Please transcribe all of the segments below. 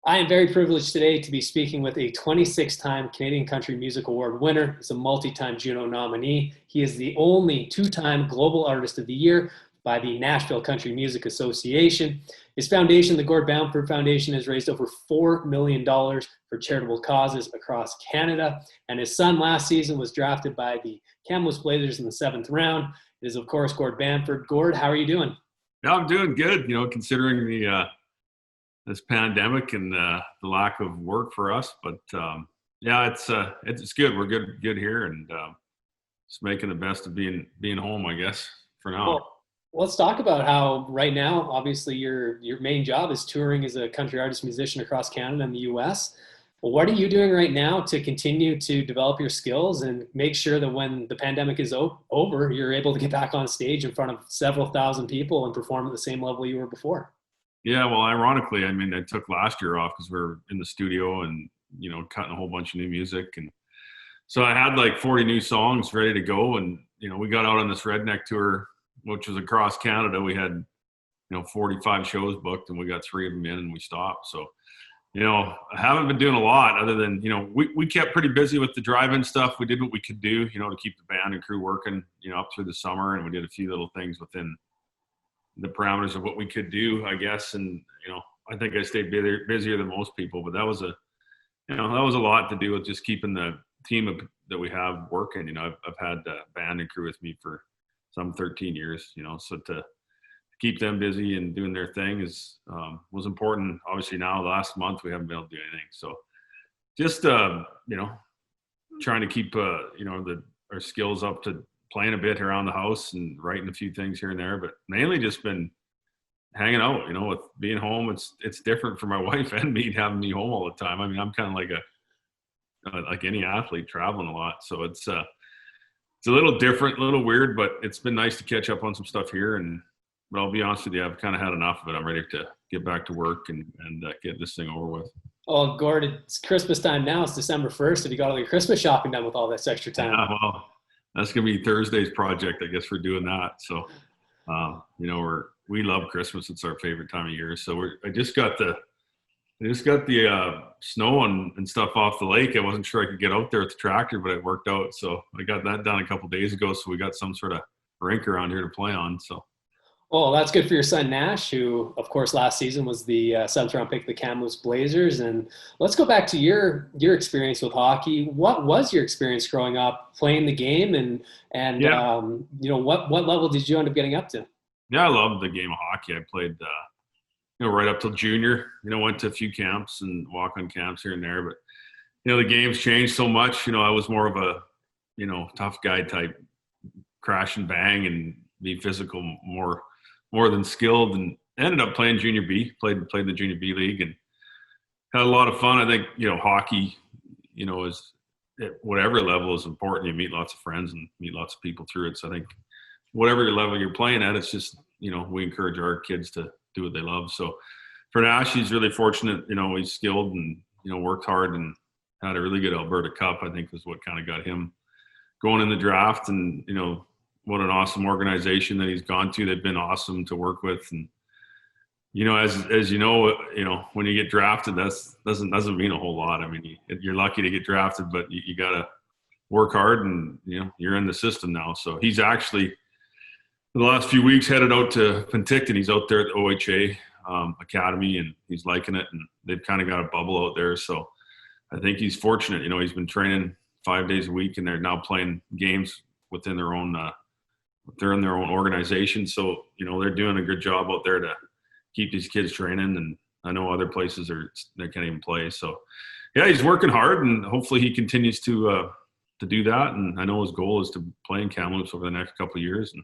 I am very privileged today to be speaking with a 26-time Canadian Country Music Award winner. He's a multi-time Juno nominee. He is the only two-time Global Artist of the Year by the Nashville Country Music Association. His foundation, the Gord Bamford Foundation, has raised over $4 million for charitable causes across Canada. And his son last season was drafted by the Kamloops Blazers in the 7th round. It is, of course, Gord Bamford. Gord, how are you doing? Yeah, I'm doing good. Considering the this pandemic and the lack of work for us, but yeah, it's good. We're good here, and just making the best of being home, I guess, for now. Well, let's talk about how right now, obviously, your main job is touring as a country artist musician across Canada and the US. Well, what are you doing right now to continue to develop your skills and make sure that when the pandemic is over, you're able to get back on stage in front of several thousand people and perform at the same level you were before? Yeah, well, ironically, I mean, I took last year off because we were in the studio and cutting a whole bunch of new music, and so I had like 40 new songs ready to go, and we got out on this redneck tour, which was across Canada. We had 45 shows booked, and we got 3 of them in, and we stopped. So I haven't been doing a lot other than we kept pretty busy with the drive-in stuff. We did what we could do to keep the band and crew working up through the summer, and we did a few little things within the parameters of what we could do, I guess. And I think I stayed busier than most people, but that was a lot to do with just keeping the team that we have working. I've had the band and crew with me for some 13 years, so to keep them busy and doing their thing was important. Obviously now, the last month, we haven't been able to do anything. So just, trying to keep, our skills up to playing a bit around the house and writing a few things here and there, but mainly just been hanging out, with being home. It's different for my wife and me having me home all the time. I mean, I'm kind of like any athlete, traveling a lot. So it's a little different, a little weird, but it's been nice to catch up on some stuff here. But I'll be honest with you, I've kind of had enough of it. I'm ready to get back to work and get this thing over with. Oh, Gord, it's Christmas time now. It's December 1st. Have you got all your Christmas shopping done with all this extra time? Yeah, well, that's going to be Thursday's project, I guess, for doing that. So, we love Christmas. It's our favorite time of year. So I just got the snow and stuff off the lake. I wasn't sure I could get out there with the tractor, but it worked out. So I got that done a couple of days ago. So we got some sort of rink around here to play on. So. Well, that's good for your son, Nash, who, of course, last season was the 7th round pick of the Kamloops Blazers. And let's go back to your experience with hockey. What was your experience growing up playing the game, and Yeah. What level did you end up getting up to? Yeah, I loved the game of hockey. I played, right up till junior. Went to a few camps and walk-on camps here and there. But, the game's changed so much. I was more of a, tough guy type, crash and bang and be physical more than skilled, and ended up playing junior B, played in the junior B league, and had a lot of fun. I think, hockey, is at whatever level is important. You meet lots of friends and meet lots of people through it. So I think whatever level you're playing at, it's just, we encourage our kids to do what they love. So for Nash, he's really fortunate, he's skilled and, worked hard and had a really good Alberta Cup, I think was what kind of got him going in the draft. And, what an awesome organization that he's gone to. They've been awesome to work with. And, as when you get drafted, doesn't mean a whole lot. I mean, you're lucky to get drafted, but you got to work hard, and, you're in the system now. So he's actually, the last few weeks, headed out to Penticton. He's out there at the OHA Academy, and he's liking it. And they've kind of got a bubble out there. So I think he's fortunate. He's been training 5 days a week, and they're now playing games within their own they're in their own organization. So, they're doing a good job out there to keep these kids training. And I know other places they can't even play. So yeah, he's working hard, and hopefully he continues to do that. And I know his goal is to play in Kamloops over the next couple of years, and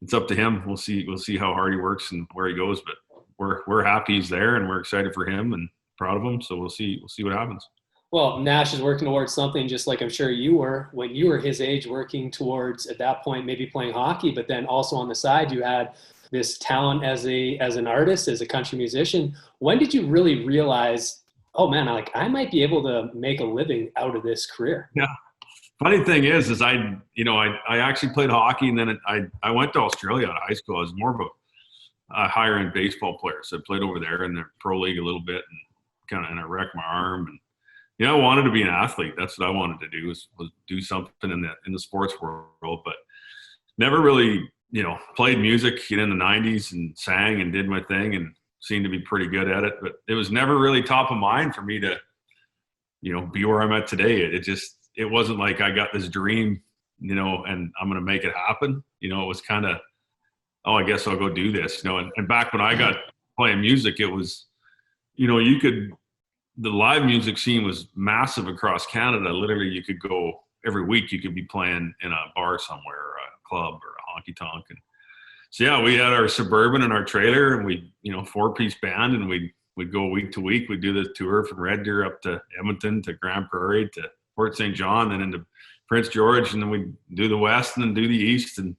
it's up to him. We'll see how hard he works and where he goes, but we're happy he's there, and we're excited for him and proud of him. So we'll see what happens. Well, Nash is working towards something just like I'm sure you were when you were his age, working towards, at that point, maybe playing hockey, but then also on the side, you had this talent as an artist, as a country musician. When did you really realize, oh man, I might be able to make a living out of this career? Yeah. Funny thing is I actually played hockey, and then I went to Australia out of high school. I was more of a higher end baseball player. So I played over there in the pro league a little bit, and and I wrecked my arm. And I wanted to be an athlete. That's what I wanted to do was do something in the sports world, but never really, played music in the 90s and sang and did my thing and seemed to be pretty good at it. But it was never really top of mind for me to, be where I'm at today. It wasn't like I got this dream, and I'm going to make it happen. It was kind of, oh, I guess I'll go do this, and back when I got playing music, it was, the live music scene was massive across Canada. Literally, you could go every week. You could be playing in a bar somewhere, or a club, or a honky tonk. And so, yeah, we had our Suburban and our trailer, and we, 4-piece band, and we'd go week to week. We'd do the tour from Red Deer up to Edmonton to Grand Prairie to Fort St. John, then into Prince George, and then we'd do the West and then do the East. And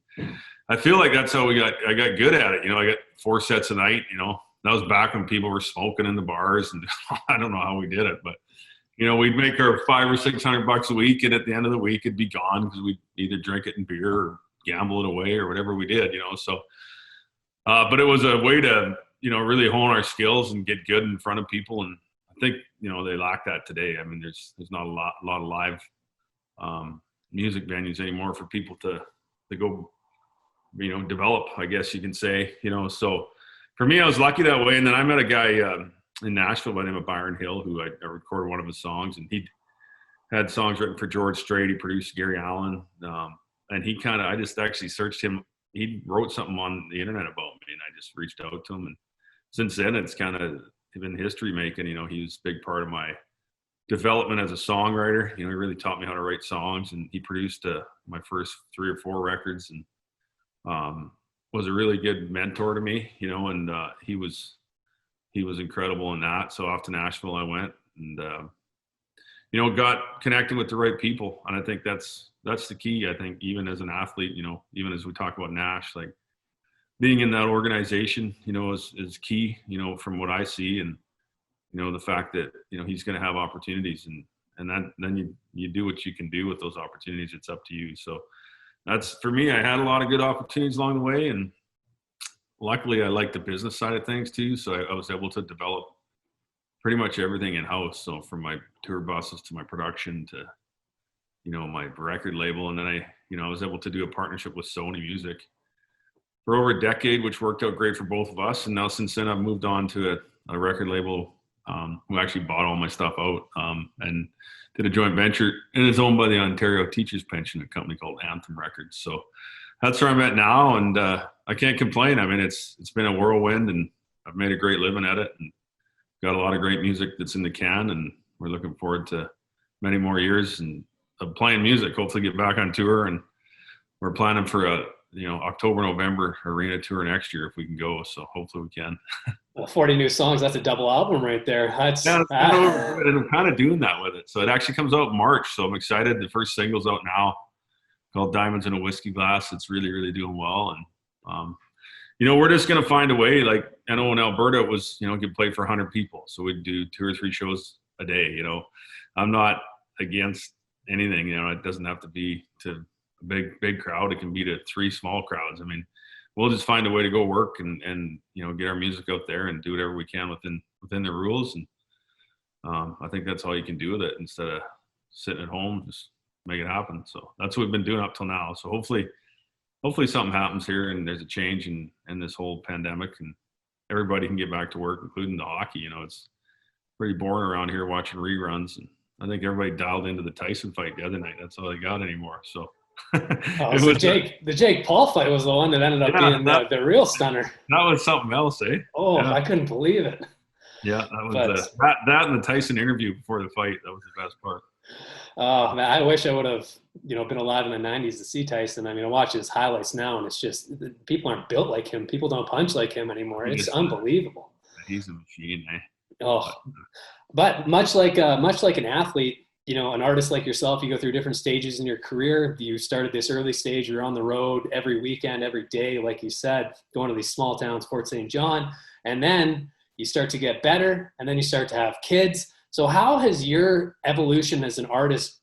I feel like that's how I got good at it. I got 4 sets a night. That was back when people were smoking in the bars, and I don't know how we did it, but we'd make our $500 or $600 a week, and at the end of the week it'd be gone because we'd either drink it in beer or gamble it away or whatever we did. So but it was a way to really hone our skills and get good in front of people, and I think they lack that today. I mean, there's not a lot of live music venues anymore for people to go develop, I guess you can say. So for me, I was lucky that way. And then I met a guy in Nashville by the name of Byron Hill, who I recorded one of his songs, and he had songs written for George Strait. He produced Gary Allan, and I just actually searched him. He wrote something on the internet about me, and I just reached out to him. And since then, it's kind of been history making. He was a big part of my development as a songwriter. He really taught me how to write songs, and he produced my first 3 or 4 records, and was a really good mentor to me, and he was incredible in that. So off to Nashville I went, and got connected with the right people, and I think that's the key. I think even as an athlete, even as we talk about Nash, like being in that organization, is key, from what I see, and the fact that he's going to have opportunities, and then you do what you can do with those opportunities. It's up to you. So that's, for me, I had a lot of good opportunities along the way, and luckily I like the business side of things too. So I was able to develop pretty much everything in-house. So from my tour buses to my production to, my record label. And then I was able to do a partnership with Sony Music for over a decade, which worked out great for both of us. And now since then I've moved on to a record label who actually bought all my stuff out and did a joint venture, and is owned by the Ontario Teachers Pension, a company called Anthem Records. So that's where I'm at now, and I can't complain. I mean, it's been a whirlwind, and I've made a great living at it, and got a lot of great music that's in the can, and we're looking forward to many more years and of playing music. Hopefully, get back on tour, and we're planning for a October, November arena tour next year if we can go. So hopefully we can. Well, 40 new songs. That's a double album right there. And I'm kind of doing that with it. So it actually comes out in March. So I'm excited. The first single's out now, called Diamonds in a Whiskey Glass. It's really, really doing well. And, we're just going to find a way. Like, I know in Alberta it was, could play for 100 people. So we'd do 2 or 3 shows a day. I'm not against anything. It doesn't have to be to a big crowd. It can be to 3 small crowds. I mean, we'll just find a way to go work and get our music out there and do whatever we can within the rules. And I think that's all you can do with it, instead of sitting at home, just make it happen. So that's what we've been doing up till now. So hopefully something happens here and there's a change in this whole pandemic, and everybody can get back to work, including the hockey. It's pretty boring around here watching reruns, and I think everybody dialed into the Tyson fight the other night. That's all they got anymore. So so the Jake Paul fight was the one that ended up being the real stunner. That was something else, eh? Oh, yeah. I couldn't believe it. Yeah, that was that and the Tyson interview before the fight. That was the best part. Oh man, I wish I would have been alive in the 90s to see Tyson. I mean, I watch his highlights now, and it's just, people aren't built like him. People don't punch like him anymore. It's unbelievable. He's a machine, eh? Oh, but much like an athlete, an artist like yourself, you go through different stages in your career. You started this early stage, you're on the road every weekend, every day, like you said, going to these small towns, Fort St. John, and then you start to get better, and then you start to have kids. So how has your evolution as an artist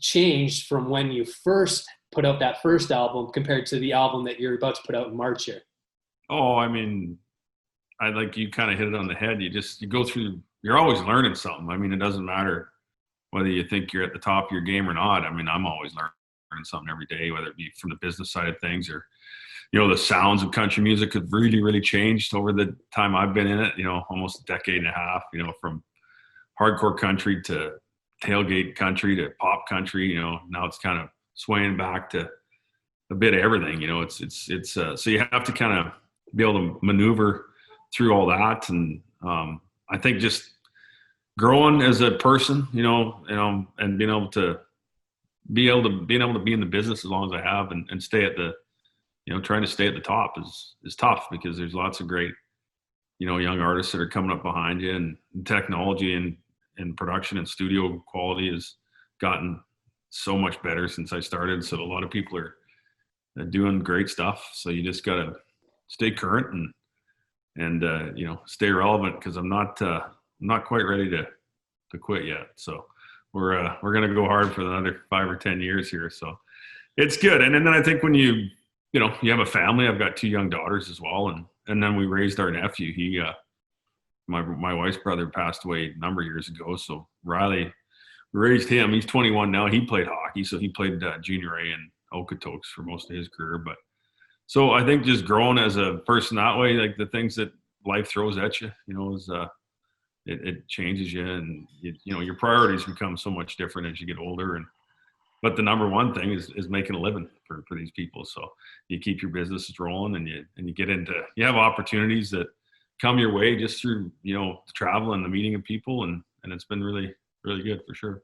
changed from when you first put out that first album compared to the album that you're about to put out in March here? Oh, I mean, I like, you kind of hit it on the head. You go through you're always learning something. I mean, it doesn't matter whether you think you're at the top of your game or not. I mean, I'm always learning something every day, whether it be from the business side of things or, the sounds of country music have really, really changed over the time I've been in it, almost a decade and a half, from hardcore country to tailgate country to pop country, now it's kind of swaying back to a bit of everything, so you have to kind of be able to maneuver through all that. And I think just growing as a person, and being able to be in the business as long as I have and stay at the, trying to stay at the top is tough, because there's lots of great, young artists that are coming up behind you, and technology and production and studio quality has gotten so much better since I started. So a lot of people are doing great stuff. So you just got to stay current and stay relevant, because I'm not quite ready to quit yet. So we're going to go hard for another 5 or 10 years here. So it's good. And then I think when you have a family, I've got 2 young daughters as well. And then we raised our nephew. He, my wife's brother passed away a number of years ago. So Riley, we raised him. He's 21 now. He played hockey. So he played junior A and Okotoks for most of his career. But so I think just growing as a person that way, like the things that life throws at you, is it changes you, and your priorities become so much different as you get older. But the number one thing is making a living for these people. So you keep your businesses rolling, and you have opportunities that come your way just through, travel and the meeting of people. And it's been really, really good for sure.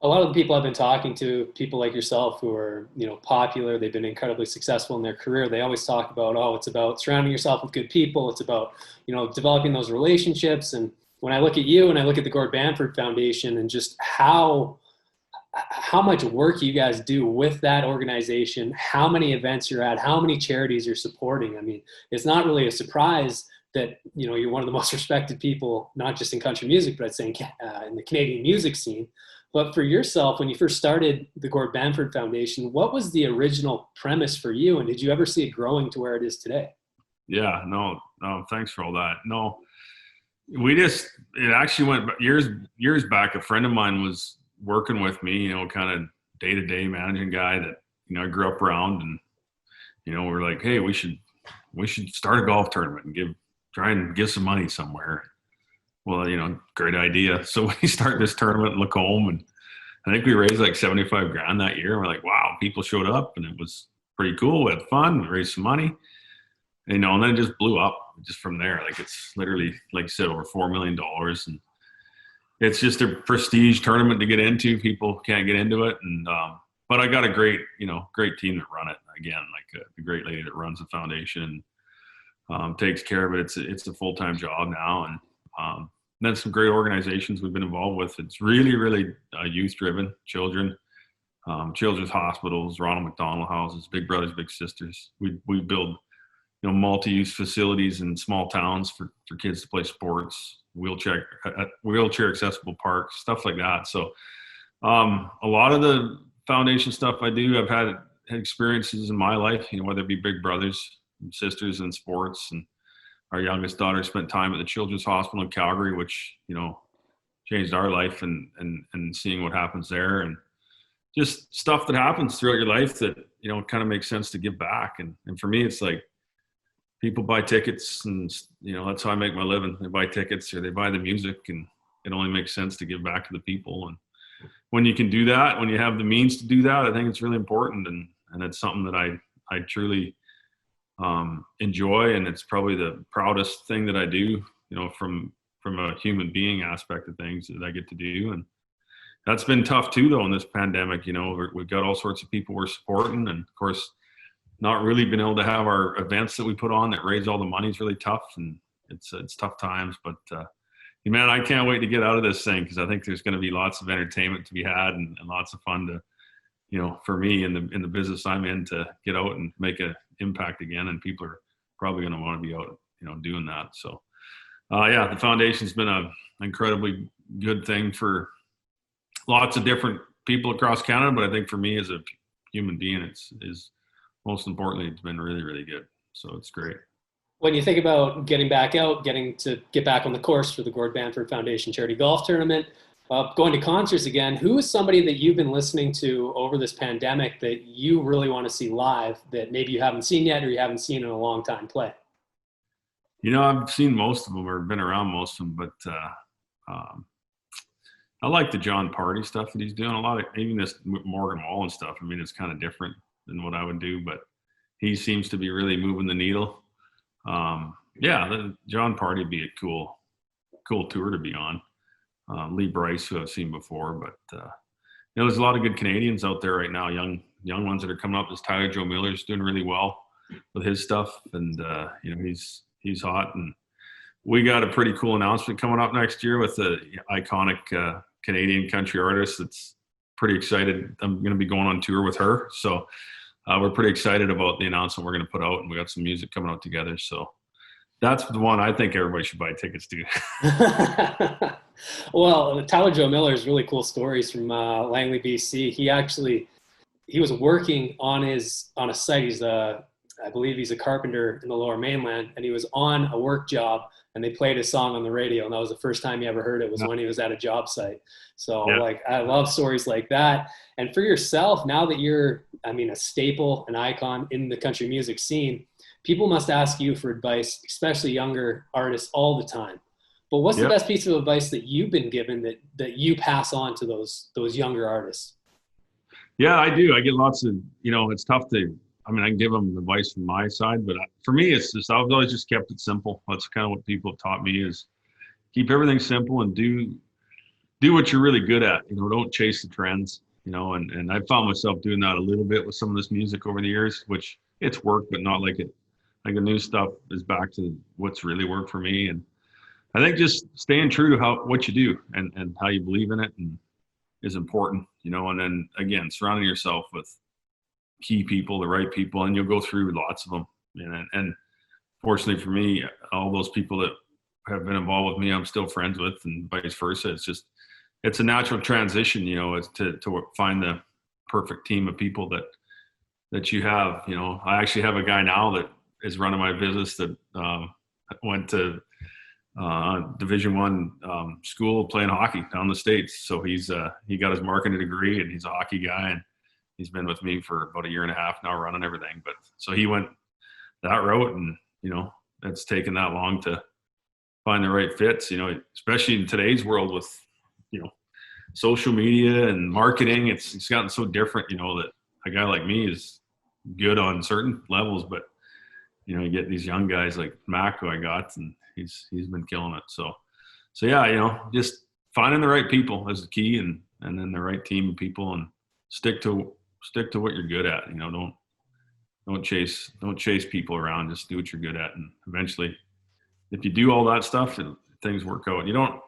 A lot of the people I've been talking to, people like yourself who are, popular, they've been incredibly successful in their career. They always talk about, it's about surrounding yourself with good people. It's about, developing those relationships. And when I look at you and I look at the Gord Bamford Foundation and just how much work you guys do with that organization, how many events you're at, how many charities you're supporting. I mean, it's not really a surprise that, you're one of the most respected people, not just in country music, but I'd say in the Canadian music scene. But for yourself, when you first started the Gord Bamford Foundation, what was the original premise for you? And did you ever see it growing to where it is today? Yeah, no, thanks for all that. No, it actually went years back. A friend of mine was working with me, kind of day-to-day managing guy that, I grew up around, and, we're like, hey, we should start a golf tournament and try and give some money somewhere. Well, great idea. So we start this tournament in Lacombe, and I think we raised like 75 grand that year. And we're like, wow, people showed up, and it was pretty cool. We had fun. We raised some money, and then it just blew up just from there. Like, it's literally, like I said, over $4 million. And it's just a prestige tournament to get into. People can't get into it. And, but I got a great team that run it. Again, like the great lady that runs the foundation, takes care of it. It's a full-time job now. And then some great organizations we've been involved with. It's really, really youth-driven, children's hospitals, Ronald McDonald houses, Big Brothers Big Sisters. We build multi-use facilities in small towns for kids to play sports, wheelchair accessible parks, stuff like that. So a lot of the foundation stuff I do, I've had experiences in my life, whether it be Big Brothers and Sisters in sports. And our youngest daughter spent time at the Children's Hospital in Calgary, which, changed our life, and seeing what happens there, and just stuff that happens throughout your life that, kind of makes sense to give back. And for me, it's like people buy tickets, and, that's how I make my living. They buy tickets or they buy the music, and it only makes sense to give back to the people. And when you can do that, when you have the means to do that, I think it's really important. And it's something that I truly enjoy, and it's probably the proudest thing that I do, from a human being aspect of things that I get to do. And that's been tough too, though, in this pandemic. We've got all sorts of people we're supporting, and of course, not really been able to have our events that we put on that raise all the money is really tough, and it's tough times. But man, I can't wait to get out of this thing, because I think there's going to be lots of entertainment to be had, and lots of fun to, for me in the business I'm in, to get out and make an impact again. And people are probably going to want to be out, doing that. So, the foundation's been an incredibly good thing for lots of different people across Canada. But I think for me as a human being, is most importantly, it's been really, really good. So it's great. When you think about getting back out, getting to get back on the course for the Gord Bamford Foundation Charity Golf Tournament, going to concerts again, who is somebody that you've been listening to over this pandemic that you really want to see live that maybe you haven't seen yet or you haven't seen in a long time play? I've seen most of them or been around most of them, but um, I like the John Party stuff that he's doing. A lot of even this Morgan Wallen stuff. I mean, it's kind of different than what I would do, but he seems to be really moving the needle. Yeah, the John Party would be a cool tour to be on. Lee Bryce, who I've seen before, but there's a lot of good Canadians out there right now, young ones that are coming up. This Tyler Joe Miller's doing really well with his stuff, and he's hot. And we got a pretty cool announcement coming up next year with the iconic Canadian country artist. That's pretty excited. I'm going to be going on tour with her, so we're pretty excited about the announcement we're going to put out, and we got some music coming out together. So that's the one I think everybody should buy tickets to. Well, Tyler Joe Miller's really cool stories from Langley, BC. He was working on a site. I believe he's a carpenter in the Lower Mainland, and he was on a work job, and they played his song on the radio, and that was the first time he ever heard it was when he was at a job site. So I love stories like that. And for yourself, now that you're, a staple, an icon in the country music scene, people must ask you for advice, especially younger artists, all the time. But what's the best piece of advice that you've been given that you pass on to those younger artists? Yeah, I do. I get lots of, it's tough to, I can give them advice from my side, but for me, it's just, I've always just kept it simple. That's kind of what people have taught me is keep everything simple and do what you're really good at. Don't chase the trends, and I found myself doing that a little bit with some of this music over the years, which it's worked, but not like the new stuff is back to what's really worked for me. And I think just staying true to what you do and how you believe in it and is important, and then again, surrounding yourself with key people, the right people, and you'll go through lots of them. And fortunately for me, all those people that have been involved with me, I'm still friends with, and vice versa. It's a natural transition, is to find the perfect team of people that you have. I actually have a guy now that is running my business that went to Division I school playing hockey down the States. So he got his marketing degree, and he's a hockey guy, and he's been with me for about 1.5 years now running everything. But so he went that route, and it's taken that long to find the right fits, especially in today's world with social media and marketing. It's gotten so different, that a guy like me is good on certain levels, but you get these young guys like Mac, who I got, and he's been killing it. So yeah, just finding the right people is the key, and then the right team of people, and stick to what you're good at. Don't chase people around. Just do what you're good at, and eventually, if you do all that stuff, things work out. You don't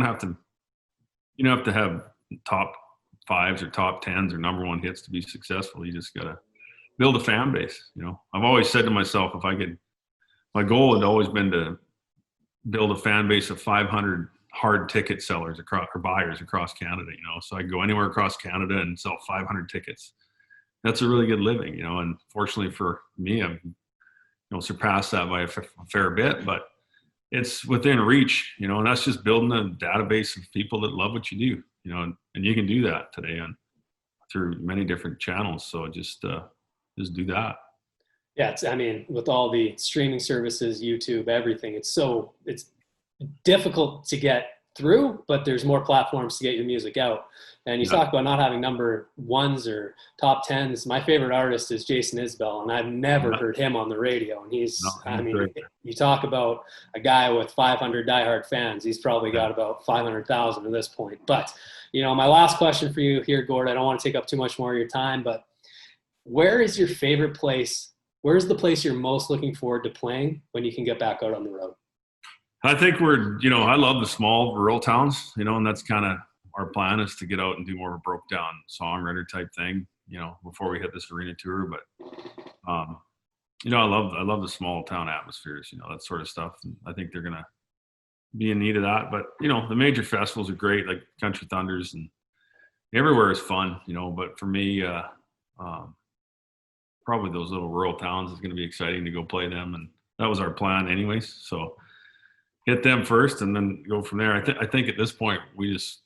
have to have top 5s or top 10s or number 1 hits to be successful. You just gotta build a fan base. I've always said to myself, my goal had always been to build a fan base of 500 hard ticket sellers or buyers across Canada, so I go anywhere across Canada and sell 500 tickets. That's a really good living, and fortunately for me, I've, surpassed that by a fair bit, but it's within reach, and that's just building a database of people that love what you do, and you can do that today through many different channels. So just do that. Yeah, with all the streaming services, YouTube, everything, it's difficult to get through, but there's more platforms to get your music out. And you talk about not having number 1s or top 10s. My favorite artist is Jason Isbell, and I've never heard him on the radio. And you talk about a guy with 500 diehard fans. He's probably got about 500,000 at this point. But, my last question for you here, Gord, I don't want to take up too much more of your time, but where is your favorite place? Where's the place you're most looking forward to playing when you can get back out on the road? I think I love the small rural towns, and that's kind of our plan, is to get out and do more of a broke down songwriter type thing, before we hit this arena tour. But, I love the small town atmospheres, that sort of stuff. And I think they're going to be in need of that. But, the major festivals are great, like Country Thunders, and everywhere is fun, but for me, probably those little rural towns is going to be exciting to go play them. And that was our plan anyways. So get them first and then go from there. I think at this point we're just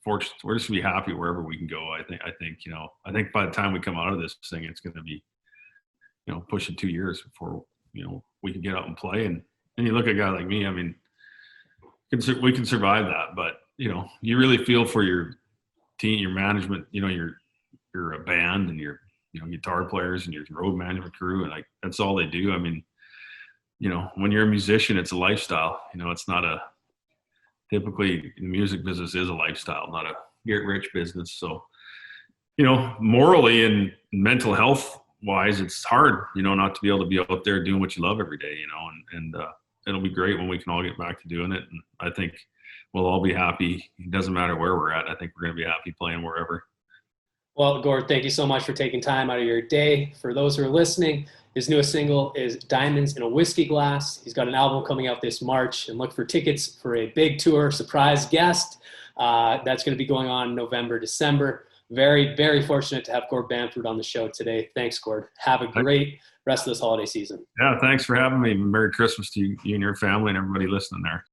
fortunate. We're just gonna be happy wherever we can go. I think by the time we come out of this thing, it's gonna be, pushing 2 years before, we can get out and play. And you look at a guy like me, I mean, we can survive that, but you really feel for your team, your management, you're a band and your, guitar players and your road management crew. And like, that's all they do. I mean, when you're a musician, it's a lifestyle. It's not typically the music business is a lifestyle, not a get rich business. So, morally and mental health wise, it's hard, not to be able to be out there doing what you love every day, and it'll be great when we can all get back to doing it. And I think we'll all be happy. It doesn't matter where we're at. I think we're going to be happy playing wherever. Well, Gord, thank you so much for taking time out of your day. For those who are listening, his newest single is Diamonds in a Whiskey Glass. He's got an album coming out this March, and look for tickets for a big tour surprise guest. That's going to be going on in November, December. Very, very fortunate to have Gord Bamford on the show today. Thanks, Gord. Have a great rest of this holiday season. Yeah, thanks for having me. Merry Christmas to you and your family and everybody listening there.